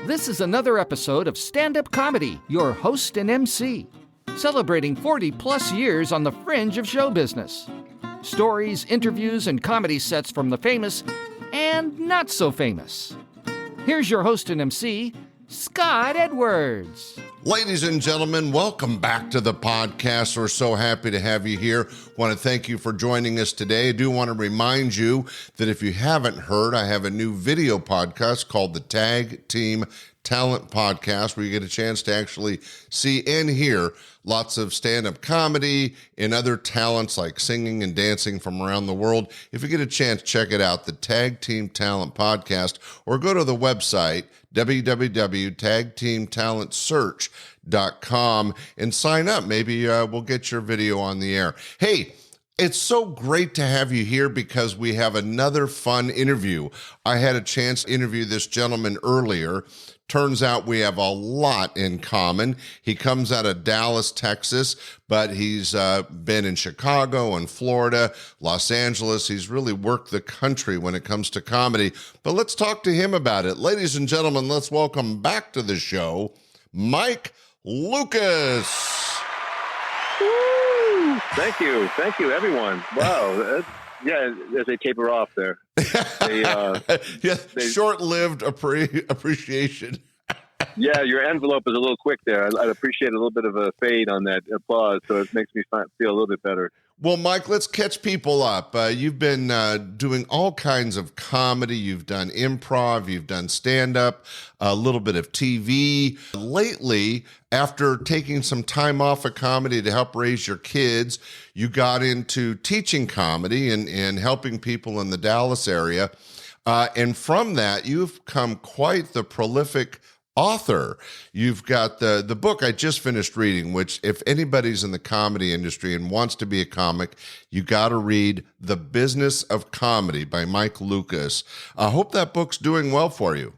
This is another episode of Stand-Up Comedy, your host and MC, celebrating 40-plus years on the fringe of show business. Stories, interviews, and comedy sets from the famous and not so famous. Here's your host and MC, Scott Edwards. Ladies and gentlemen, welcome back to the podcast. We're so happy to have you here. Want to thank you for joining us today. I do want to remind you that if you haven't heard, I have a new video podcast called the Tag Team Talent Podcast, where you get a chance to actually see and hear lots of stand-up comedy and other talents like singing and dancing from around the world. If you get a chance, check it out, the Tag Team Talent Podcast, or go to the website, www.tagteamtalentsearch.com, and sign up. Maybe we'll get your video on the air. Hey, it's so great to have you here because we have another fun interview. I had a chance to interview this gentleman earlier. Turns out we have a lot in common. He comes out of Dallas, Texas, but he's been in Chicago and Florida, Los Angeles. He's really worked the country when it comes to comedy. But let's talk to him about it. Ladies and gentlemen, let's welcome back to the show, Mike Lukas. Woo! Thank you, everyone. Wow. Yeah, as they taper off there. Short-lived appreciation. Yeah, your envelope is a little quick there. I'd appreciate a little bit of a fade on that applause, so it makes me feel a little bit better. Well, Mike, let's catch people up. You've been doing all kinds of comedy. You've done improv. You've done stand-up, a little bit of TV. Lately, after taking some time off of comedy to help raise your kids, you got into teaching comedy and helping people in the Dallas area. And from that, you've become quite the prolific author. You've got the book I just finished reading, which if anybody's in the comedy industry and wants to be a comic, you got to read The Business of Comedy by Mike Lukas. I hope that book's doing well for you.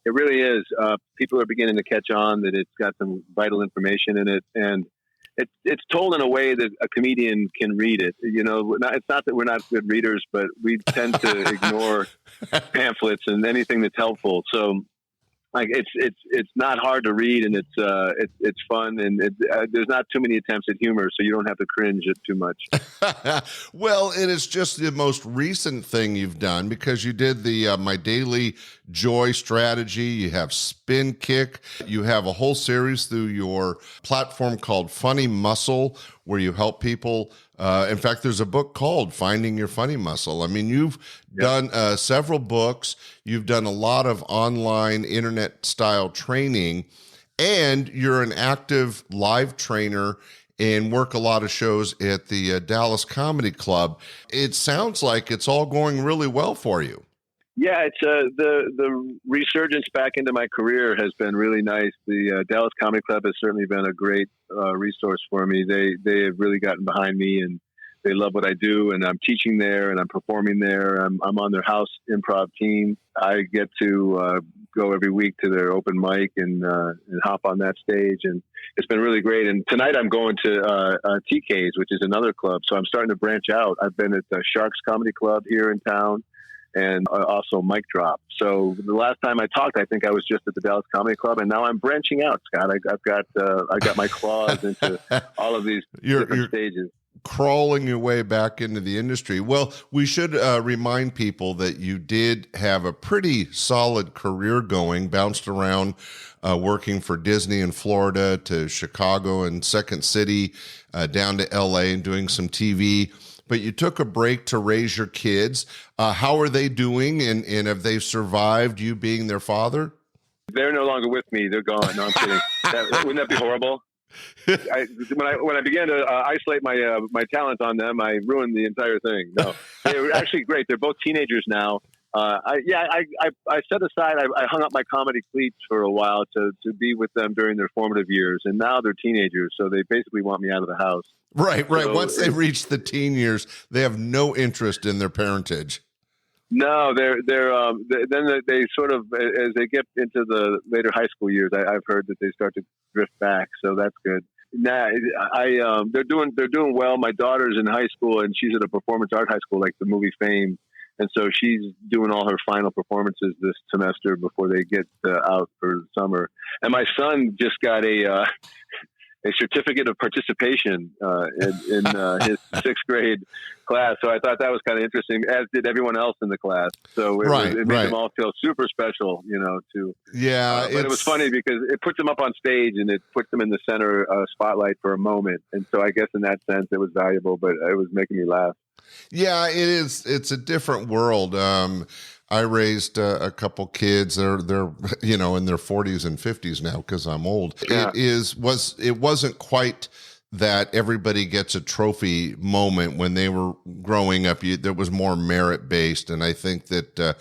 It really is. People are beginning to catch on that it's got some vital information in it, and it's told in a way that a comedian can read it. You know, it's not that we're not good readers, but we tend to ignore pamphlets and anything that's helpful. So, like it's not hard to read, and it's fun, and there's not too many attempts at humor, so you don't have to cringe it too much. Well, it is just the most recent thing you've done because you did the My Daily Joy strategy. You have Spin Kick. You have a whole series through your platform called Funny Muscle, where you help people. In fact, there's a book called Finding Your Funny Muscle. I mean, you've done several books. You've done a lot of online internet-style training, and you're an active live trainer and work a lot of shows at the Dallas Comedy Club. It sounds like it's all going really well for you. Yeah, it's the resurgence back into my career has been really nice. The Dallas Comedy Club has certainly been a great resource for me. They have really gotten behind me, and they love what I do. And I'm teaching there, and I'm performing there. I'm on their house improv team. I get to go every week to their open mic and hop on that stage, and it's been really great. And tonight I'm going to TK's, which is another club. So I'm starting to branch out. I've been at the Sharks Comedy Club here in town, and also Mic Drop. So the last time I talked, I think I was just at the Dallas Comedy Club, and now I'm branching out, Scott. I got my claws into all of these different stages. Crawling your way back into the industry. Well, we should remind people that you did have a pretty solid career going, bounced around working for Disney in Florida to Chicago and Second City, down to LA and doing some TV. But you took a break to raise your kids. How are they doing, and have they survived you being their father? They're no longer with me. They're gone. No, I'm kidding. Wouldn't that be horrible? When I began to isolate my talent on them, I ruined the entire thing. No, they were actually great. They're both teenagers now. I set aside. I hung up my comedy cleats for a while to be with them during their formative years, and now they're teenagers, so they basically want me out of the house. Right. So once they reach the teen years, they have no interest in their parentage. No, they're then they sort of, as they get into the later high school years, I've heard that they start to drift back, so that's good. Nah, they're doing well. My daughter's in high school, and she's at a performance art high school, like the movie Fame. And so she's doing all her final performances this semester before they get out for the summer. And my son just got a certificate of participation in his sixth grade class. So I thought that was kind of interesting, as did everyone else in the class. So it made them all feel super special, but it was funny because it puts them up on stage and it puts them in the center spotlight for a moment. And so I guess in that sense it was valuable, but it was making me laugh. Yeah, it is. It's a different world. I raised a couple kids. They're in their 40s and 50s now because I'm old. Yeah. It wasn't quite that everybody gets a trophy moment. When they were growing up, there was more merit based, and I think that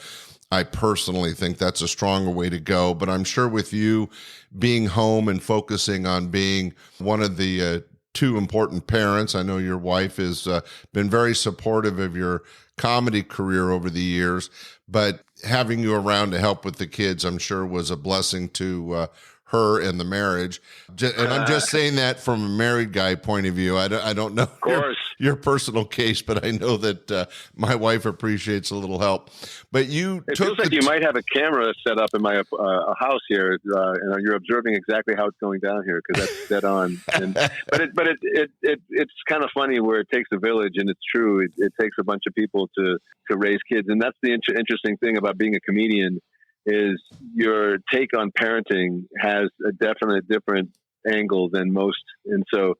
I personally think that's a stronger way to go. But I'm sure with you being home and focusing on being one of the two important parents. I know your wife has been very supportive of your comedy career over the years, but having you around to help with the kids, I'm sure, was a blessing to her and the marriage. And I'm just saying that from a married guy point of view. I don't know your personal case, but I know that my wife appreciates a little help. But it feels like you might have a camera set up in my house here, and you're observing exactly how it's going down here because that's dead on. But it's kind of funny where it takes a village, and it's true. It takes a bunch of people to raise kids, and that's the interesting thing about being a comedian. Is your take on parenting has a definite different angle than most. And so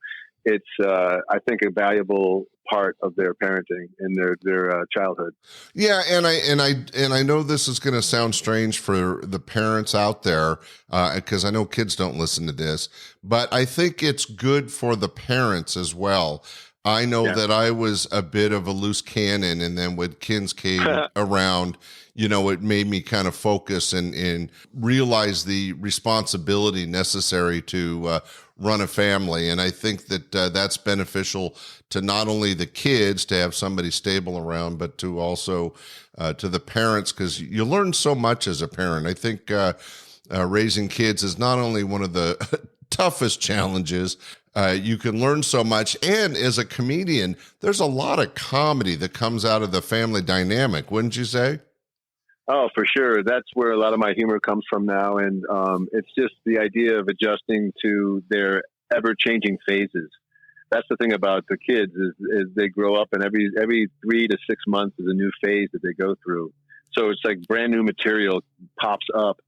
it's, I think, a valuable part of their parenting and their childhood. Yeah. And I know this is going to sound strange for the parents out there, because I know kids don't listen to this, but I think it's good for the parents as well. I know that I was a bit of a loose cannon, and then when kids came around, it made me kind of focus and realize the responsibility necessary to run a family. And I think that that's beneficial to not only the kids to have somebody stable around, but to also to the parents, because you learn so much as a parent. I think raising kids is not only one of the toughest challenges. You can learn so much. And as a comedian, there's a lot of comedy that comes out of the family dynamic, wouldn't you say? Oh, for sure. That's where a lot of my humor comes from now. And it's just the idea of adjusting to their ever-changing phases. That's the thing about the kids is they grow up, and every 3 to 6 months is a new phase that they go through. So it's like brand new material pops up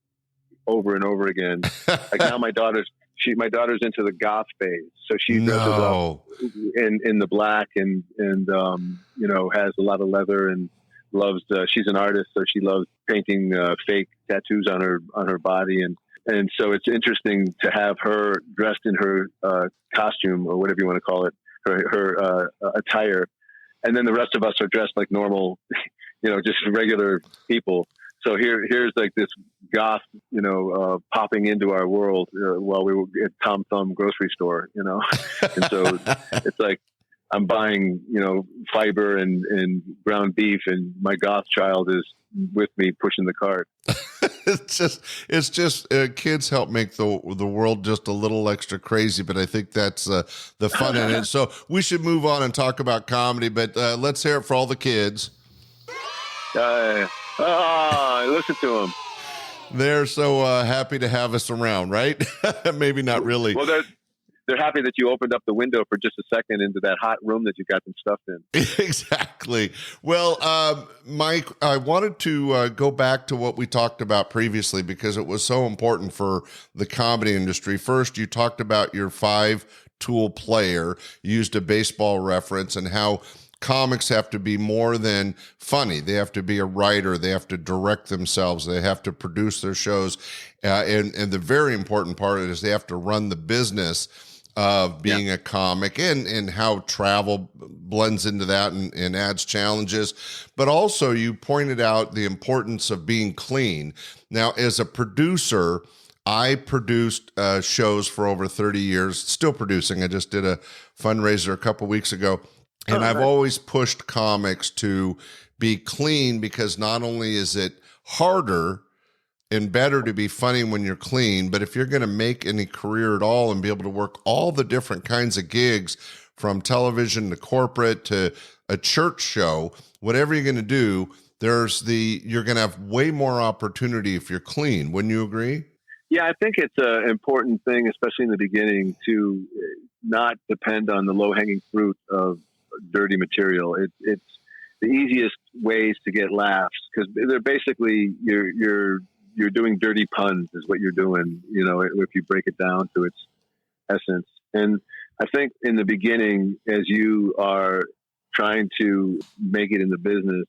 over and over again. Like now my daughter's into the goth phase, so she dresses up in the black and has a lot of leather and loves. She's an artist, so she loves painting fake tattoos on her body, and so it's interesting to have her dressed in her costume or whatever you want to call it, her attire, and then the rest of us are dressed like normal, just regular people. So here's like this goth, popping into our world while we were at Tom Thumb grocery store, and so it's like I'm buying, fiber and ground beef, and my goth child is with me pushing the cart. It's just kids help make the world just a little extra crazy, but I think that's the fun in it. So we should move on and talk about comedy, but let's hear it for all the kids. Listen to them. They're so happy to have us around, right? Maybe not really. Well, they're happy that you opened up the window for just a second into that hot room that you got them stuffed in. Exactly. Well, Mike, I wanted to go back to what we talked about previously because it was so important for the comedy industry. First, you talked about your 5-tool player, used a baseball reference, and how comics have to be more than funny. They have to be a writer. They have to direct themselves. They have to produce their shows. And the very important part is they have to run the business of being a comic, and how travel blends into that and adds challenges. But also you pointed out the importance of being clean. Now, as a producer, I produced shows for over 30 years, still producing. I just did a fundraiser a couple weeks ago. And I've always pushed comics to be clean because not only is it harder and better to be funny when you're clean, but if you're going to make any career at all and be able to work all the different kinds of gigs from television to corporate to a church show, whatever you're going to do, you're going to have way more opportunity if you're clean. Wouldn't you agree? Yeah, I think it's an important thing, especially in the beginning, to not depend on the low-hanging fruit of dirty material. It's the easiest ways to get laughs, because they're basically you're doing dirty puns is what you're doing, if you break it down to its essence. And I think in the beginning, as you are trying to make it in the business,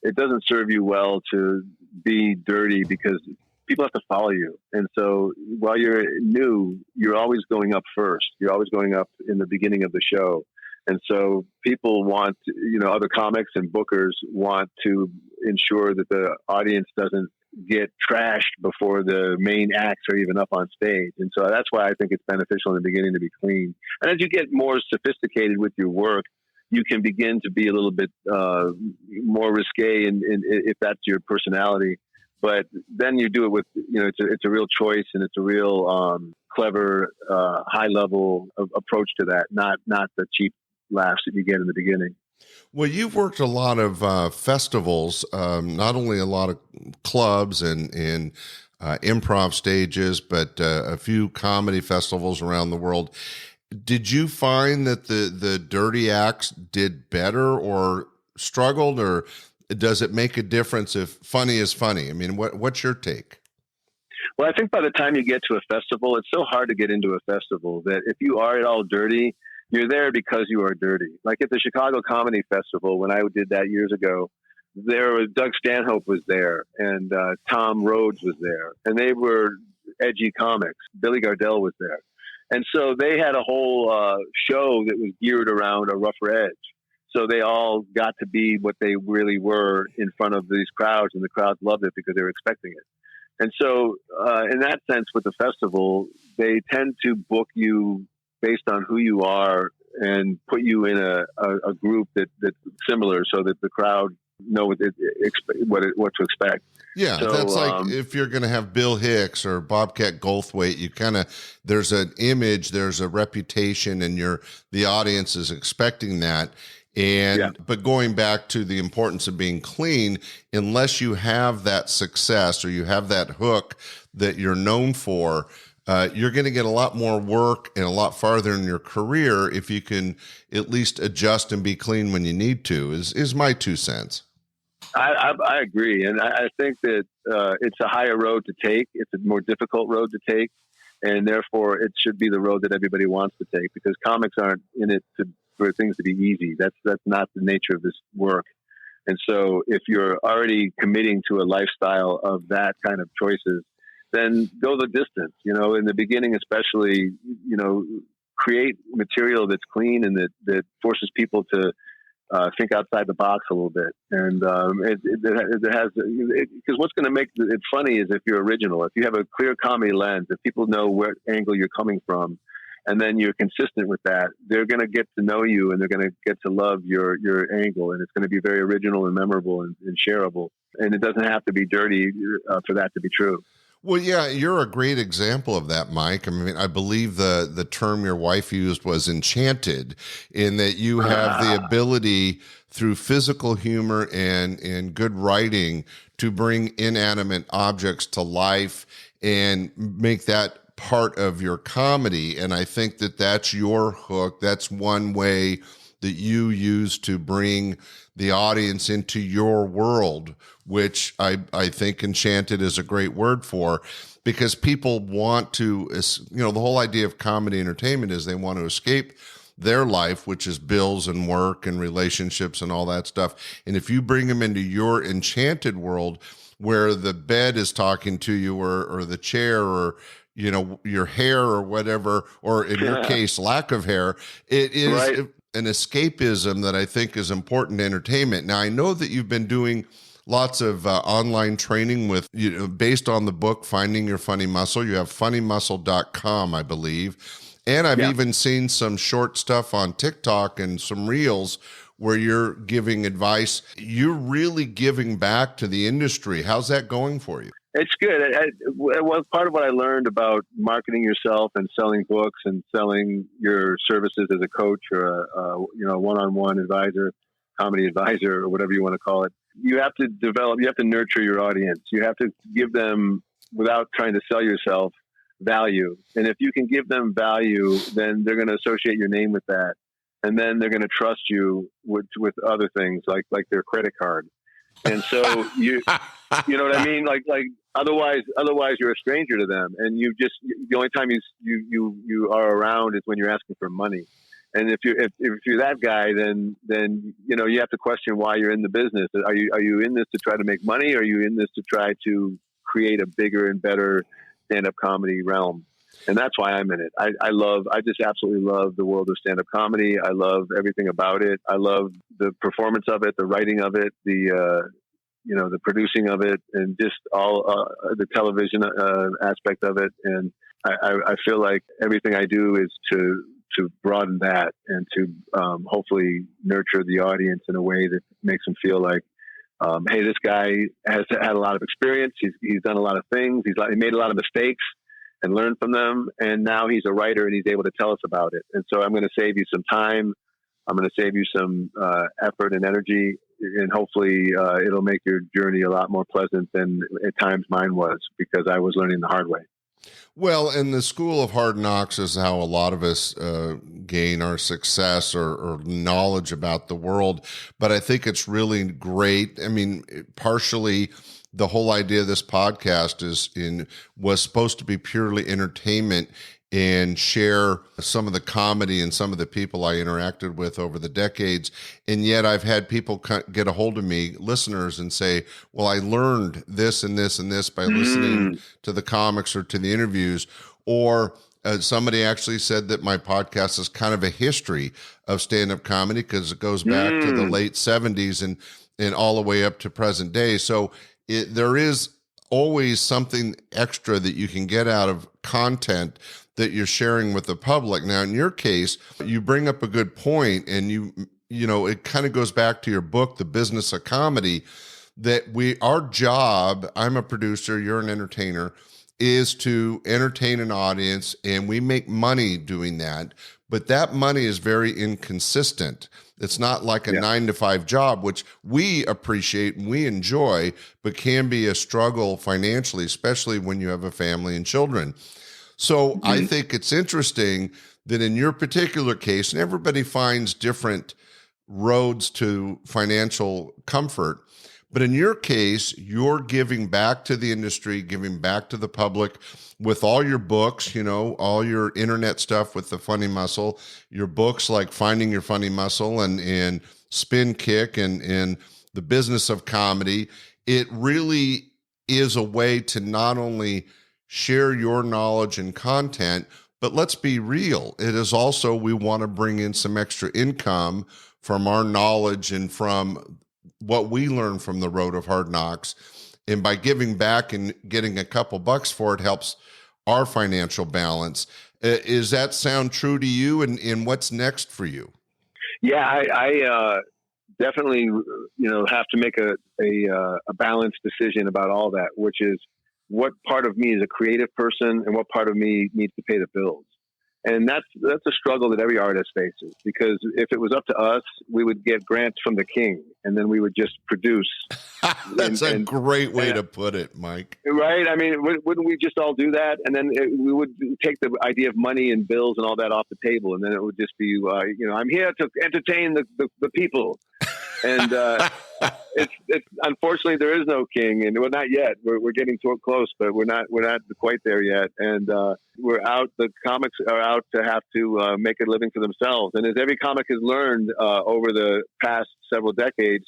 it doesn't serve you well to be dirty, because people have to follow you. And so while you're new, you're always going up first. You're always going up in the beginning of the show. And so people want, other comics and bookers want to ensure that the audience doesn't get trashed before the main acts are even up on stage. And so that's why I think it's beneficial in the beginning to be clean. And as you get more sophisticated with your work, you can begin to be a little bit more risque, and if that's your personality. But then you do it with, it's a real choice, and it's a real clever, high level approach to that, not the cheap laughs that you get in the beginning. Well, you've worked a lot of festivals, not only a lot of clubs and improv stages, but a few comedy festivals around the world. Did you find that the dirty acts did better or struggled, or does it make a difference if funny is funny? I mean, what's your take? Well, I think by the time you get to a festival, it's so hard to get into a festival that if you are at all dirty, you're there because you are dirty. Like at the Chicago Comedy Festival, when I did that years ago, there was Doug Stanhope was there, and Tom Rhodes was there, and they were edgy comics. Billy Gardell was there. And so they had a whole show that was geared around a rougher edge. So they all got to be what they really were in front of these crowds, and the crowds loved it because they were expecting it. And so in that sense, with the festival, they tend to book you based on who you are and put you in a group that's similar, so that the crowd know what to expect. Yeah, so, that's like if you're going to have Bill Hicks or Bobcat Goldthwait, there's an image, there's a reputation, and the audience is expecting that. But going back to the importance of being clean, unless you have that success or you have that hook that you're known for, you're going to get a lot more work and a lot farther in your career if you can at least adjust and be clean when you need to, is my 2 cents. I agree. And I think that it's a higher road to take. It's a more difficult road to take. And therefore, it should be the road that everybody wants to take, because comics aren't in it for things to be easy. That's not the nature of this work. And so if you're already committing to a lifestyle of that kind of choices, then go the distance, in the beginning, especially, create material that's clean and that forces people to think outside the box a little bit. And it has, because what's going to make it funny is if you're original, if you have a clear comedy lens, if people know where angle you're coming from, and then you're consistent with that, they're going to get to know you, and they're going to get to love your angle, and it's going to be very original and memorable and shareable. And it doesn't have to be dirty for that to be true. Well, yeah, you're a great example of that, Mike. I mean, I believe the term your wife used was enchanted, in that you have the ability through physical humor and good writing to bring inanimate objects to life and make that part of your comedy. And I think that that's your hook. That's one way that you use to bring the audience into your world, which I think enchanted is a great word for, because people want to, the whole idea of comedy entertainment is they want to escape their life, which is bills and work and relationships and all that stuff. And if you bring them into your enchanted world where the bed is talking to you, or the chair, or your hair, or whatever, or in your case, lack of hair, it is right. An escapism that I think is important to entertainment. Now, I know that you've been doing lots of online training with, based on the book, Finding Your Funny Muscle. You have funnymuscle.com, I believe. And I've even seen some short stuff on TikTok and some reels where you're giving advice. You're really giving back to the industry. How's that going for you? It's good. It was part of what I learned about marketing yourself and selling books and selling your services as a coach or a one-on-one advisor, comedy advisor, or whatever you want to call it. you have to develop, you have to nurture your audience. You have to give them, without trying to sell yourself, value. And if you can give them value, then they're going to associate your name with that. And then they're going to trust you with other things like their credit card. And so you know what I mean? Like otherwise you're a stranger to them. And the only time you are around is when you're asking for money. And if you're that guy, then, you know, you have to question why you're in the business. Are you in this to try to make money? Or are you in this to try to create a bigger and better stand-up comedy realm? And that's why I'm in it. I just absolutely love the world of stand-up comedy. I love everything about it. I love the performance of it, the writing of it, the producing of it, and just all the television aspect of it. And I feel like everything I do is to broaden that and to hopefully nurture the audience in a way that makes them feel like, hey, this guy has had a lot of experience. He's done a lot of things. He made a lot of mistakes and learned from them. And now he's a writer and he's able to tell us about it. And so I'm going to save you some time. I'm going to save you some effort and energy, and hopefully it'll make your journey a lot more pleasant than at times mine was, because I was learning the hard way. Well, and the school of hard knocks is how a lot of us gain our success or knowledge about the world. But I think it's really great. I mean, partially the whole idea of this podcast was supposed to be purely entertainment and share some of the comedy and some of the people I interacted with over the decades. And yet I've had people get a hold of me, listeners, and say, well, I learned this and this and this by listening to the comics or to the interviews. Or somebody actually said that my podcast is kind of a history of stand-up comedy because it goes back to the late 70s and all the way up to present day. So there is always something extra that you can get out of content that you're sharing with the public. Now, in your case, you bring up a good point, and you know, it kind of goes back to your book, The Business of Comedy, that our job, I'm a producer, you're an entertainer, is to entertain an audience, and we make money doing that. But that money is very inconsistent. It's not like a 9-to-5 job, which we appreciate and we enjoy, but can be a struggle financially, especially when you have a family and children. So I think it's interesting that in your particular case, and everybody finds different roads to financial comfort, but in your case, you're giving back to the industry, giving back to the public with all your books, you know, all your internet stuff with the Funny Muscle, your books like Finding Your Funny Muscle and Spin Kick and The Business of Comedy. It really is a way to not only share your knowledge and content, but let's be real. It is also, we want to bring in some extra income from our knowledge and from what we learn from the road of hard knocks. And by giving back and getting a couple bucks for it helps our financial balance. Is that sound true to you? And what's next for you? Yeah, I definitely, have to make a balanced decision about all that, which is what part of me is a creative person and what part of me needs to pay the bills. And that's a struggle that every artist faces, because if it was up to us, we would get grants from the king and then we would just produce. That's a great way to put it, Mike. Right? I mean, wouldn't we just all do that? And then we would take the idea of money and bills and all that off the table. And then it would just be, I'm here to entertain the people. And it's unfortunately there is no king, and we're not yet. We're getting so close, but we're not quite there yet. And we're out. The comics are out to have to make a living for themselves. And as every comic has learned over the past several decades,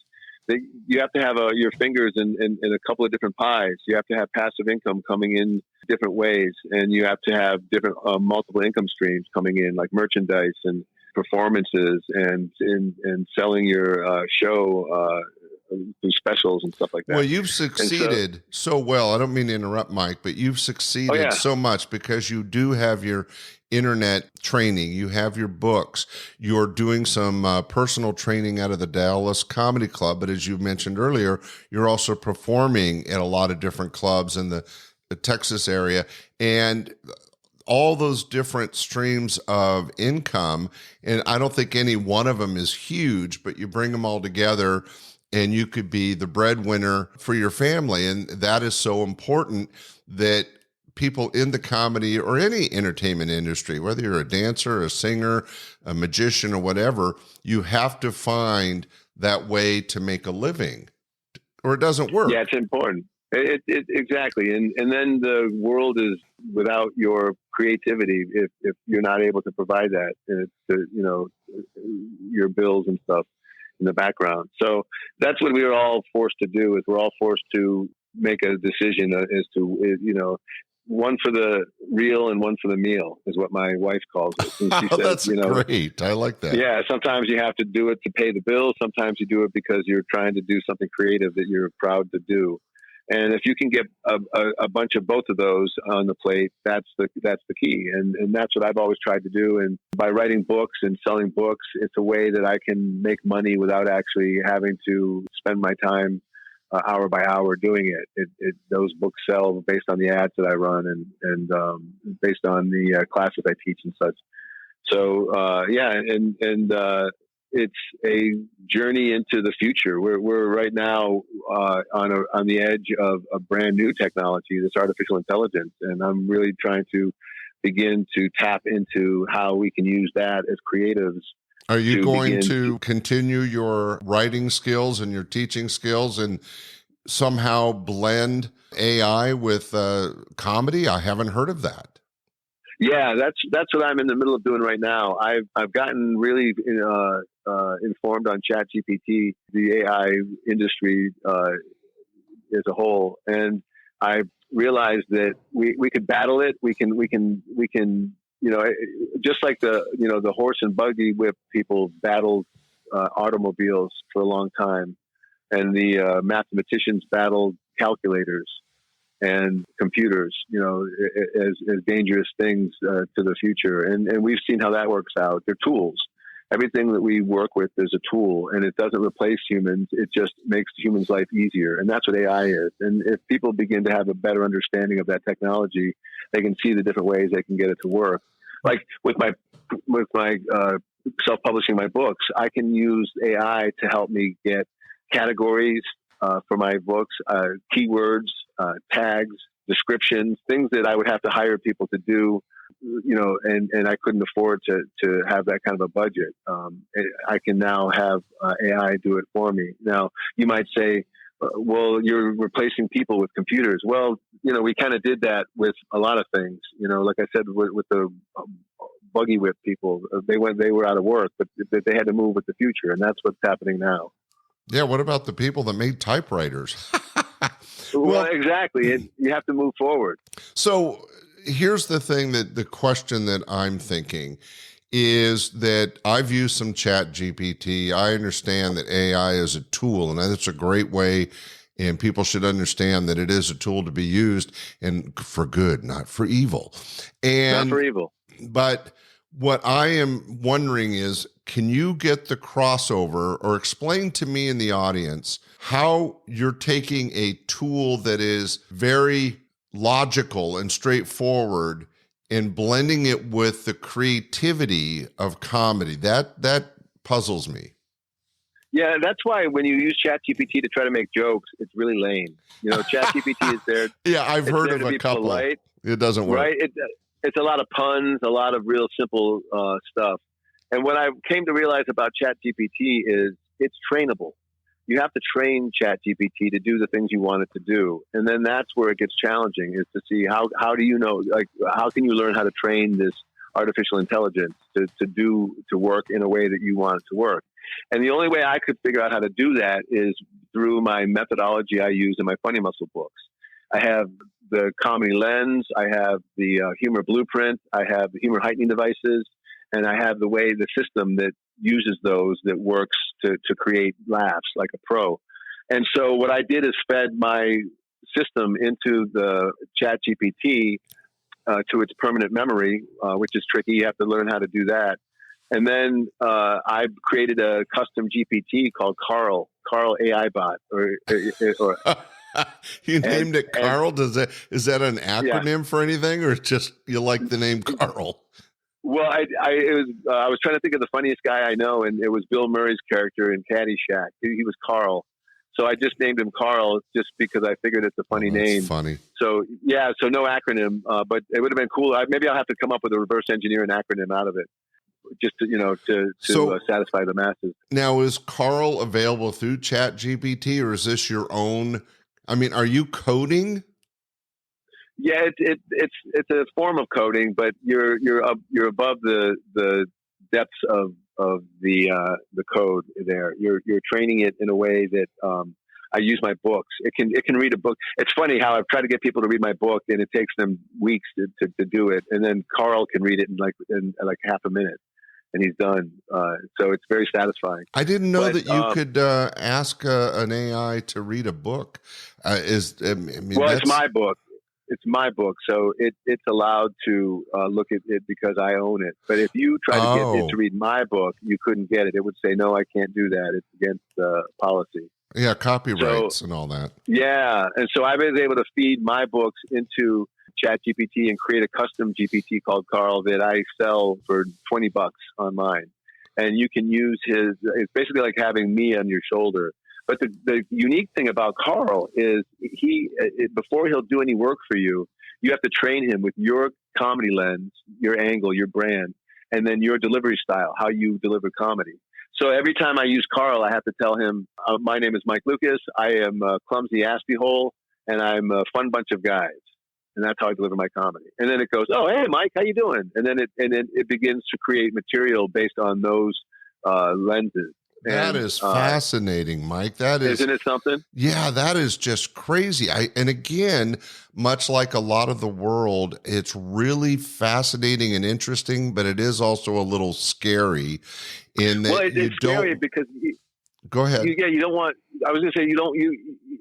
you have to have your fingers in a couple of different pies. You have to have passive income coming in different ways, and you have to have different multiple income streams coming in, like merchandise and performances and selling your show through specials and stuff like that. Well, you've succeeded so well. I don't mean to interrupt, Mike, but you've succeeded so much because you do have your internet training. You have your books. You're doing some personal training out of the Dallas Comedy Club. But as you mentioned earlier, you're also performing at a lot of different clubs in the Texas area. And all those different streams of income, and I don't think any one of them is huge, but you bring them all together and you could be the breadwinner for your family. And that is so important that people in the comedy or any entertainment industry, whether you're a dancer, a singer, a magician, or whatever, you have to find that way to make a living, or it doesn't work. Yeah, it's important. Exactly. And then the world is without your creativity if you're not able to provide that, your bills and stuff in the background. So that's what we are all forced to do, is we're all forced to make a decision as to, one for the real and one for the meal is what my wife calls it. And she says, That's great. I like that. Yeah. Sometimes you have to do it to pay the bills. Sometimes you do it because you're trying to do something creative that you're proud to do. And if you can get a bunch of both of those on the plate, that's the key. And that's what I've always tried to do. And by writing books and selling books, it's a way that I can make money without actually having to spend my time hour by hour doing it. Those books sell based on the ads that I run and based on the classes I teach and such. So it's a journey into the future. We're right now on the edge of a brand new technology, this artificial intelligence, and I'm really trying to begin to tap into how we can use that as creatives. Are you going to continue your writing skills and your teaching skills and somehow blend AI with comedy? I haven't heard of that. Yeah, that's what I'm in the middle of doing right now. I've gotten really informed on ChatGPT, the AI industry as a whole, and I realized that we could battle it. We can just like the horse and buggy whip people battled automobiles for a long time, and the mathematicians battled calculators and computers, as dangerous things to the future. And we've seen how that works out. They're tools. Everything that we work with is a tool, and it doesn't replace humans. It just makes humans' life easier. And that's what AI is. And if people begin to have a better understanding of that technology, they can see the different ways they can get it to work. Like with my self-publishing my books, I can use AI to help me get categories for my books, keywords, tags, descriptions, things that I would have to hire people to do, and I couldn't afford to have that kind of a budget. I can now have AI do it for me. Now, you might say, well, you're replacing people with computers. Well, we kind of did that with a lot of things. Like I said, with the buggy whip people, they were out of work, but they had to move with the future, and that's what's happening now. Yeah, what about the people that made typewriters? Well, exactly. You have to move forward. So here's the thing, that the question that I'm thinking is that I've used some ChatGPT. I understand that AI is a tool, and that's a great way, and people should understand that it is a tool to be used and for good, not for evil. Not for evil. But what I am wondering is, can you get the crossover, or explain to me and the audience how you're taking a tool that is very logical and straightforward and blending it with the creativity of comedy? That puzzles me. Yeah, that's why when you use ChatGPT to try to make jokes, it's really lame. ChatGPT is there. Yeah, I've heard of a couple. Polite, it doesn't work. Right? It's a lot of puns, a lot of real simple stuff. And what I came to realize about ChatGPT is it's trainable. You have to train ChatGPT to do the things you want it to do. And then that's where it gets challenging, is to see how do you know, like, how can you learn how to train this artificial intelligence to work in a way that you want it to work? And the only way I could figure out how to do that is through my methodology I use in my Funny Muscle books. I have the comedy lens, I have the humor blueprint, I have the humor heightening devices, and I have the system that uses those, that works to create laughs like a pro. And so what I did is fed my system into the ChatGPT to its permanent memory, which is tricky. You have to learn how to do that. And then I created a custom GPT called Carl AI bot. You named it Carl? Is that an acronym for anything, or just you like the name Carl? Well, I was trying to think of the funniest guy I know, and it was Bill Murray's character in Caddyshack. He was Carl, So I just named him Carl just because I figured it's a funny name. Funny. So yeah, so no acronym, but it would have been cool. Maybe I'll have to come up with a reverse engineer an acronym out of it, just to satisfy the masses. Now, is Carl available through ChatGPT, or is this your own? I mean, are you coding? Yeah, it's a form of coding, but you're above the depths of the code there. You're training it in a way that I use my books. It can read a book. It's funny how I've tried to get people to read my book, and it takes them weeks to do it, and then Carl can read it in like half a minute, and he's done. So it's very satisfying. I didn't know that you could ask an AI to read a book. It's my book. It's my book, so it's allowed to look at it because I own it. But if you try to get it to read my book, you couldn't get it. It would say, no, I can't do that. It's against policy. Yeah, copyrights and all that. Yeah, and so I was able to feed my books into ChatGPT and create a custom GPT called Carl that I sell for $20 online. And you can use it's basically like having me on your shoulder. But the unique thing about Carl is before he'll do any work for you, you have to train him with your comedy lens, your angle, your brand, and then your delivery style, how you deliver comedy. So every time I use Carl, I have to tell him, my name is Mike Lukas. I am a clumsy aspie hole, and I'm a fun bunch of guys. And that's how I deliver my comedy. And then it goes, oh, hey, Mike, how you doing? And then it begins to create material based on those lenses. That is fascinating, Mike. Isn't it something? Yeah, that is just crazy. And again, much like a lot of the world, it's really fascinating and interesting, but it is also a little scary in that it's scary because go ahead. You don't want. I was going to say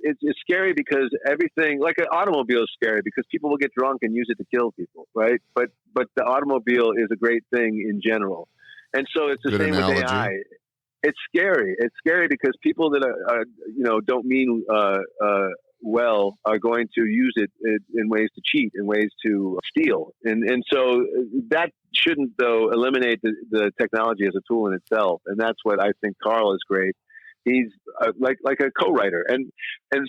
it's scary because everything, like an automobile, is scary because people will get drunk and use it to kill people, right? But the automobile is a great thing in general, and so it's the same with AI. It's scary. It's scary because people that are don't mean well are going to use it in ways to cheat, in ways to steal, and so that shouldn't though eliminate the technology as a tool in itself. And that's what I think Carl is great. He's like a co-writer, and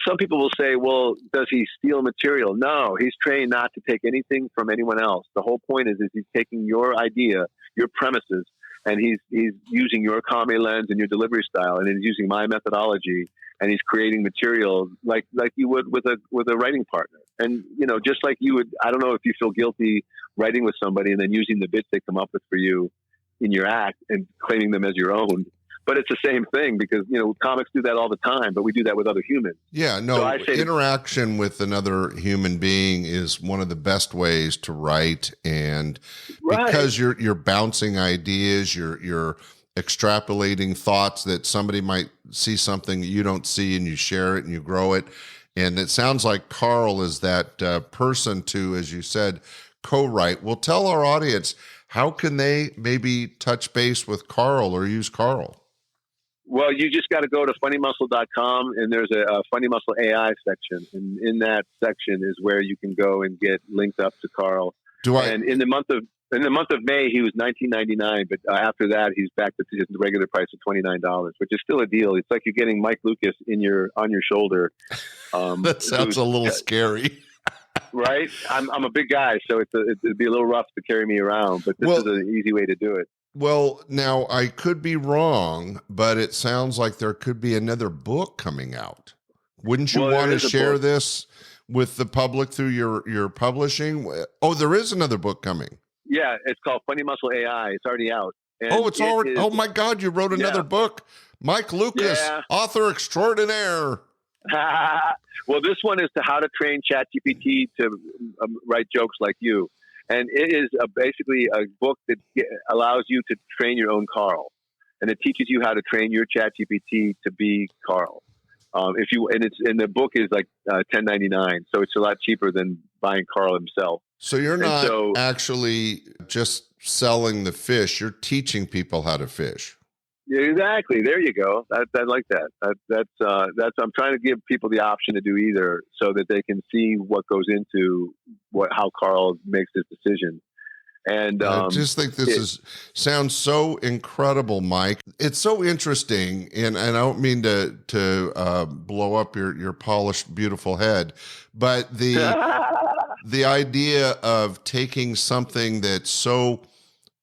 some people will say, well, does he steal material? No, he's trained not to take anything from anyone else. The whole point is he's taking your idea, your premises, and he's using your comedy lens and your delivery style, and he's using my methodology, and he's creating material like you would with a writing partner. And just like you would, I don't know if you feel guilty writing with somebody and then using the bits they come up with for you in your act and claiming them as your own. But it's the same thing because, comics do that all the time, but we do that with other humans. Yeah, no, so interaction with another human being is one of the best ways to write. And because you're bouncing ideas, you're extrapolating thoughts that somebody might see something that you don't see, and you share it and you grow it. And it sounds like Carl is that person to, as you said, co-write. Well, tell our audience, how can they maybe touch base with Carl or use Carl? Well, you just got to go to funnymuscle.com, and there's a Funny Muscle AI section. And in that section is where you can go and get linked up to Carl. And in the month of May, he was $19.99, but after that, he's back to the regular price of $29, which is still a deal. It's like you're getting Mike Lukas on your shoulder. That sounds a little scary. Right? I'm a big guy, so it'd be a little rough to carry me around, but this is an easy way to do it. Well, now I could be wrong, but it sounds like there could be another book coming out. Wouldn't you want to share this with the public through your publishing? Oh, there is another book coming. Yeah, it's called Funny Muscle AI. It's already out. And it's already. Oh my God, you wrote another book, Mike Lukas, author extraordinaire. Well, this one is to how to train ChatGPT to write jokes like you. And it is basically a book that allows you to train your own Carl, and it teaches you how to train your ChatGPT to be Carl. The book is like $10.99, so it's a lot cheaper than buying Carl himself. So you're not actually just selling the fish; you're teaching people how to fish. Yeah, exactly. There you go. I like that. That's. I'm trying to give people the option to do either, so that they can see what goes into how Carl makes his decision. And I just think sounds so incredible, Mike. It's so interesting, and I don't mean to blow up your polished, beautiful head, but the idea of taking something that's so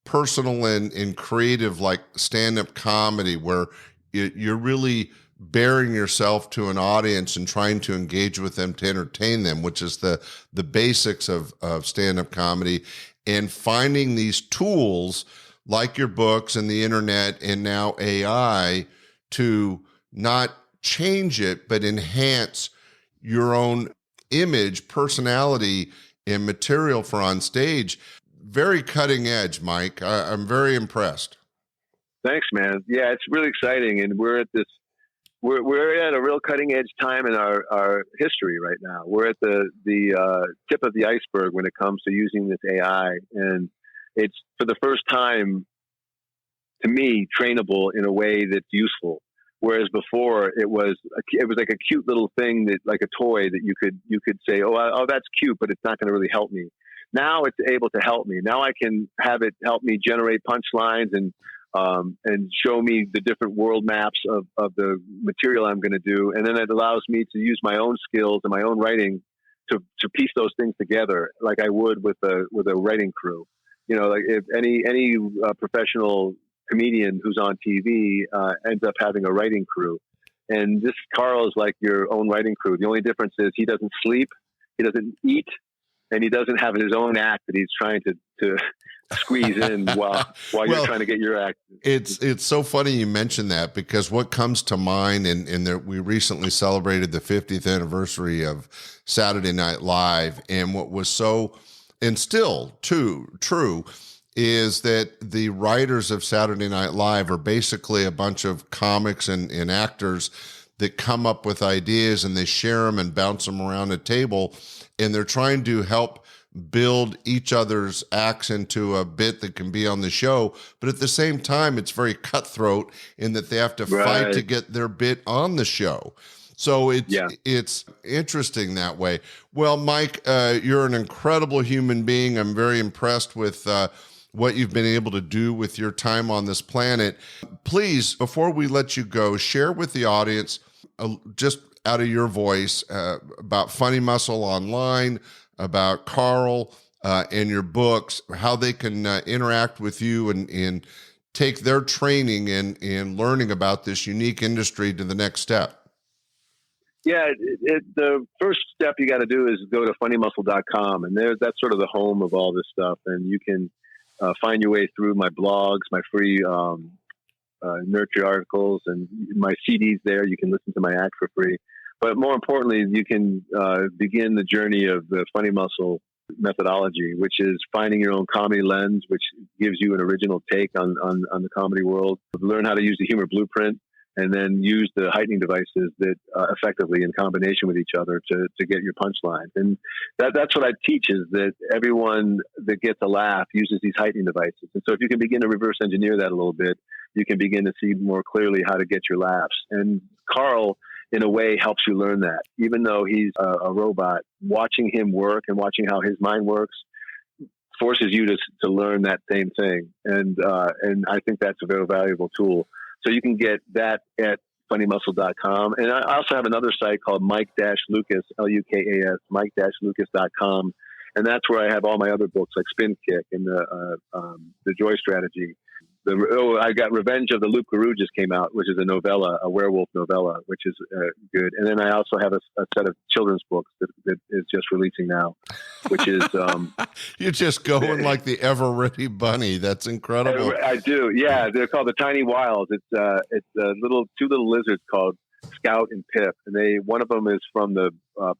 personal and creative, like stand-up comedy, where you're really bearing yourself to an audience and trying to engage with them to entertain them, which is the basics of stand-up comedy, and finding these tools like your books and the internet and now AI to not change it, but enhance your own image, personality, and material for on stage. Very cutting edge, Mike. I'm very impressed. Thanks, man. Yeah, it's really exciting, and we're at a real cutting edge time in our history right now. We're at the tip of the iceberg when it comes to using this AI, and it's for the first time, to me, trainable in a way that's useful. Whereas before it was like a cute little thing that, like a toy that you could say, oh, that's cute, but it's not going to really help me. Now it's able to help me. Now I can have it help me generate punchlines and show me the different world maps of the material I'm going to do. And then it allows me to use my own skills and my own writing to piece those things together like I would with a writing crew. Like if any professional comedian who's on TV ends up having a writing crew. And this Carl is like your own writing crew. The only difference is he doesn't sleep, he doesn't eat, and he doesn't have his own act that he's trying to squeeze in while you're trying to get your act. It's so funny you mentioned that, because what comes to mind, and we recently celebrated the 50th anniversary of Saturday Night Live, and what was so, and still true, is that the writers of Saturday Night Live are basically a bunch of comics and actors that come up with ideas, and they share them and bounce them around a table, and they're trying to help build each other's acts into a bit that can be on the show. But at the same time, it's very cutthroat in that they have to fight to get their bit on the show. So it's interesting that way. Well, Mike, you're an incredible human being. I'm very impressed with what you've been able to do with your time on this planet. Please, before we let you go, share with the audience, just out of your voice, about Funny Muscle Online, about Carl and your books, how they can interact with you and take their training and learning about this unique industry to the next step. Yeah, the first step you got to do is go to funnymuscle.com, and that's sort of the home of all this stuff, and you can find your way through my blogs, my free nurture articles, and my CDs there. You can listen to my act for free. But more importantly, you can begin the journey of the Funny Muscle methodology, which is finding your own comedy lens, which gives you an original take on the comedy world. Learn how to use the humor blueprint, and then use the heightening devices that effectively in combination with each other to get your punchlines. And that's what I teach, is that everyone that gets a laugh uses these heightening devices. And so if you can begin to reverse engineer that a little bit, you can begin to see more clearly how to get your laughs. And Carl, in a way, helps you learn that. Even though he's a robot, watching him work and watching how his mind works forces you to learn that same thing. And I think that's a very valuable tool. So you can get that at funnymuscle.com. And I also have another site called Mike-Lukas, Lukas, Mike-Lukas.com. And that's where I have all my other books, like Spin Kick and the Joy Strategy. I got Revenge of the Loop Guru just came out, which is a novella, a werewolf novella, which is good. And then I also have a set of children's books that is just releasing now, which is... You're just going like the ever-ready bunny. That's incredible. I do, yeah. They're called the Tiny Wilds. It's two little lizards called Scout and Pip. And one of them is from the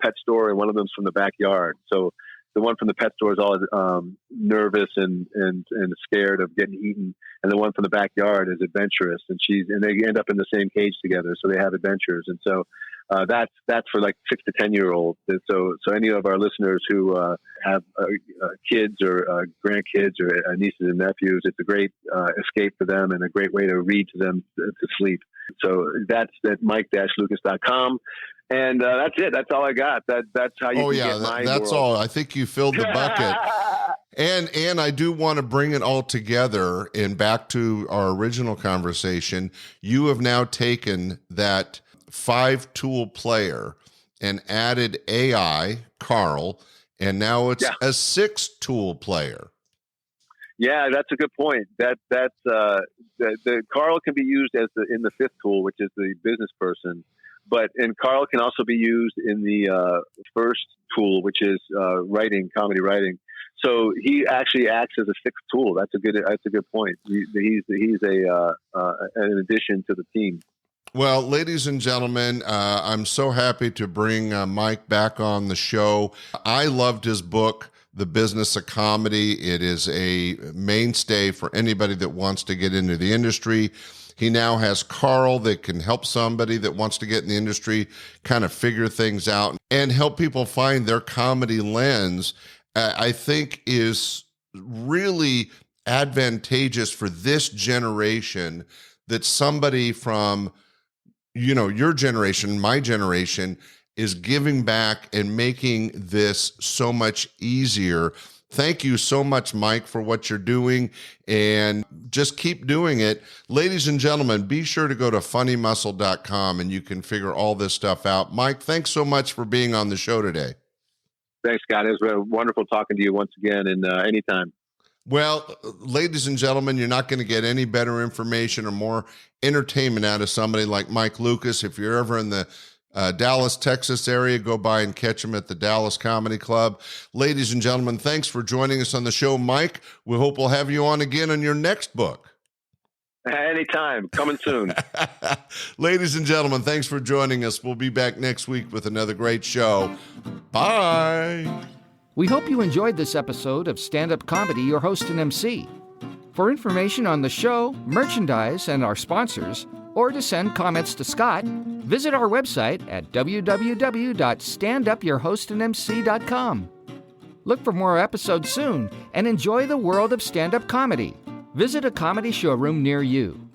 pet store, and one of them is from the backyard. So the one from the pet store is all nervous and scared of getting eaten, and the one from the backyard is adventurous, and they end up in the same cage together, so they have adventures. And so that's for like 6 to 10 year olds. And so any of our listeners who have kids or grandkids or nieces and nephews, it's a great escape for them and a great way to read to them to sleep. So that's at Mike-Lukas.com. And that's it. That's all I got. That's how you can get my that's world. all. I think you filled the bucket. And I do want to bring it all together and back to our original conversation. You have now taken that 5-tool player and added AI, Carl, and now it's a 6-tool player. Yeah, that's a good point. The Carl can be used in the 5th tool, which is the business person, and Carl can also be used in the first tool, which is comedy writing. So he actually acts as a 6th tool. That's a good point. He's an addition to the team. Well, ladies and gentlemen, I'm so happy to bring Mike back on the show. I loved his book, The Business of Comedy. It is a mainstay for anybody that wants to get into the industry. He now has Carl that can help somebody that wants to get in the industry kind of figure things out and help people find their comedy lens. I think is really advantageous for this generation, that somebody from, your generation, my generation, is giving back and making this so much easier. Thank you so much, Mike, for what you're doing, and just keep doing it. Ladies and gentlemen, be sure to go to funnymuscle.com and you can figure all this stuff out. Mike, thanks so much for being on the show today. Thanks, Scott. It was wonderful talking to you once again, and anytime. Well, ladies and gentlemen, you're not going to get any better information or more entertainment out of somebody like Mike Lukas. If you're ever in the Dallas, Texas area, go by and catch him at the Dallas Comedy Club. Ladies and gentlemen, thanks for joining us on the show, Mike. We hope we'll have you on again on your next book. Anytime. Coming soon. Ladies and gentlemen, thanks for joining us. We'll be back next week with another great show. Bye. We hope you enjoyed this episode of Stand-Up Comedy, your host and MC. For information on the show, merchandise, and our sponsors, or to send comments to Scott, visit our website at www.standupyourhostandmc.com. Look for more episodes soon and enjoy the world of stand-up comedy. Visit a comedy showroom near you.